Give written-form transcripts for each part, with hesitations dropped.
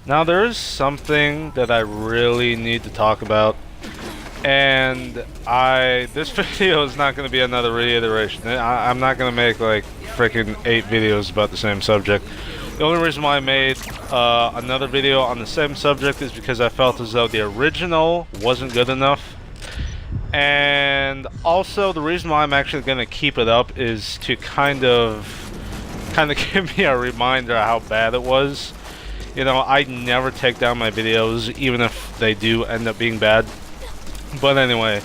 Now there is something that I really need to talk about, and this video is not going to be another reiteration. I'm not going to make like freaking 8 videos about the same subject. The only reason why I made another video on the same subject is because I felt as though the original wasn't good enough. And also the reason why I'm actually going to keep it up is to kind of give me a reminder of how bad it was. You know, I never take down my videos, even if they do end up being bad. But anyway,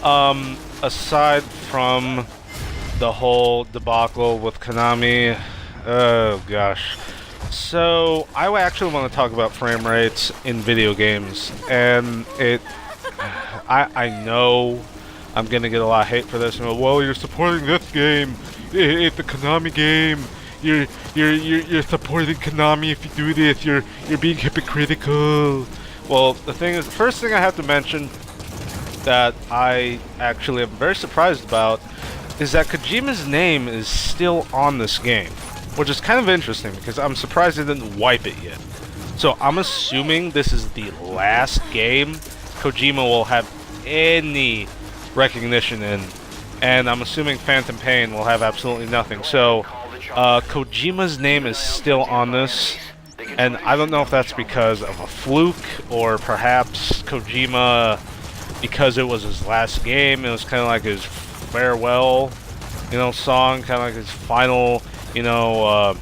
aside from the whole debacle with Konami, oh gosh. So, I actually want to talk about frame rates in video games, and I know I'm gonna get a lot of hate for this. And well, you're supporting this game. It's a Konami game. You're supporting Konami if you do this. You're being hypocritical. Well, the thing is, the first thing I have to mention that I actually am very surprised about is that Kojima's name is still on this game, which is kind of interesting because I'm surprised they didn't wipe it yet. So I'm assuming this is the last game Kojima will have any recognition in, and I'm assuming Phantom Pain will have absolutely nothing. So Kojima's name is still on this, and I don't know if that's because of a fluke or perhaps Kojima, because it was his last game, it was kind of like his farewell, you know, song, kind of like his final, you know,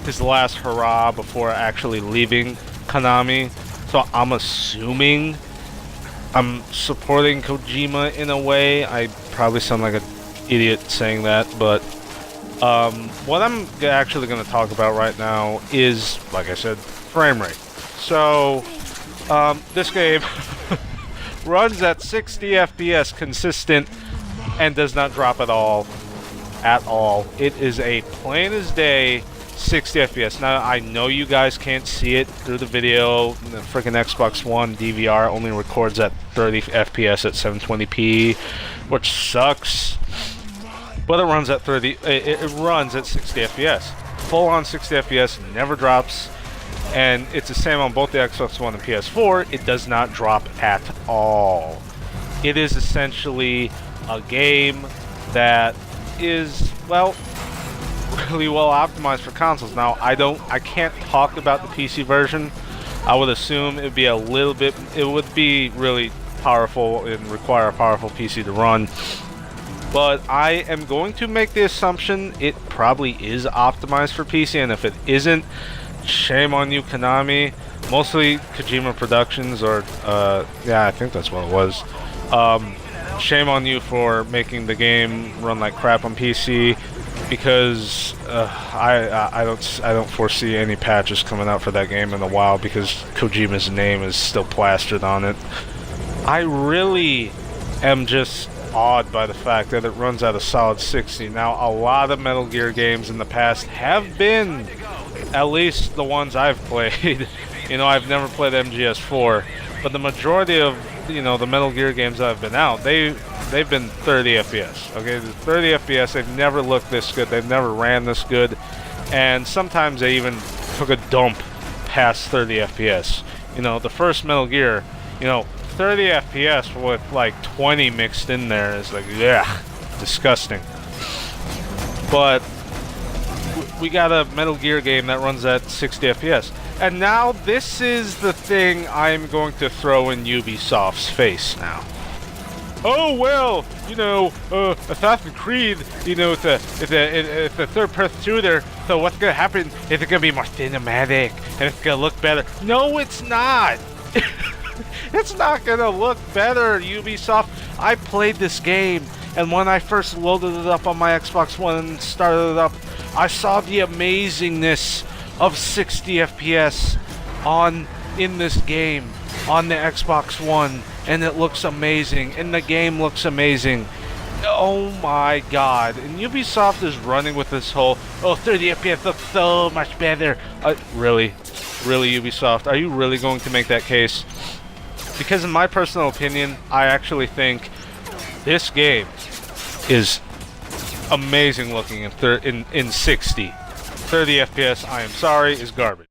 his last hurrah before actually leaving Konami. So I'm assuming I'm supporting Kojima in a way. I probably sound like an idiot saying that, but what I'm actually going to talk about right now is, like I said, frame rate. So this game runs at 60 FPS consistent and does not drop at all. It is a plain as day 60 FPS. Now, I know you guys can't see it through the video. The freaking Xbox One DVR only records at 30 FPS at 720p, which sucks. But it runs at it runs at 60 FPS. Full on 60 FPS, never drops. And it's the same on both the Xbox One and PS4. It does not drop at all. It is essentially a game that is, well, really well optimized for consoles. Now, I can't talk about the PC version. I would assume it would be really powerful and require a powerful PC to run. But I am going to make the assumption it probably is optimized for PC, and if it isn't, shame on you, Konami. Mostly Kojima Productions, or yeah, I think that's what it was. Shame on you for making the game run like crap on PC, because I don't foresee any patches coming out for that game in a while, because Kojima's name is still plastered on it. I really am just awed by the fact that it runs at a solid 60. Now, a lot of Metal Gear games in the past have been, at least the ones I've played. You know, I've never played MGS4, but the majority of, you know, the Metal Gear games that have been out, they've been 30 FPS. Okay, 30 FPS. They've never looked this good. They've never ran this good, and sometimes they even took a dump past 30 FPS. You know, the first Metal Gear, you know, 30 FPS with like 20 mixed in there is like, yeah, disgusting. But we got a Metal Gear game that runs at 60 FPS. And now this is the thing I'm going to throw in Ubisoft's face now. Oh, well, you know, Assassin's Creed, you know, it's a third-person shooter, so what's going to happen is it's going to be more cinematic, and it's going to look better. No, it's not! It's not going to look better, Ubisoft. I played this game, and when I first loaded it up on my Xbox One and started it up, I saw the amazingness of 60 FPS in this game on the Xbox One, and it looks amazing, and the game looks amazing. Oh my god. And Ubisoft is running with this whole, 30 FPS looks so much better. Really? Really, Ubisoft? Are you really going to make that case? Because in my personal opinion, I actually think this game is amazing looking in 60. 30 FPS, I am sorry, is garbage.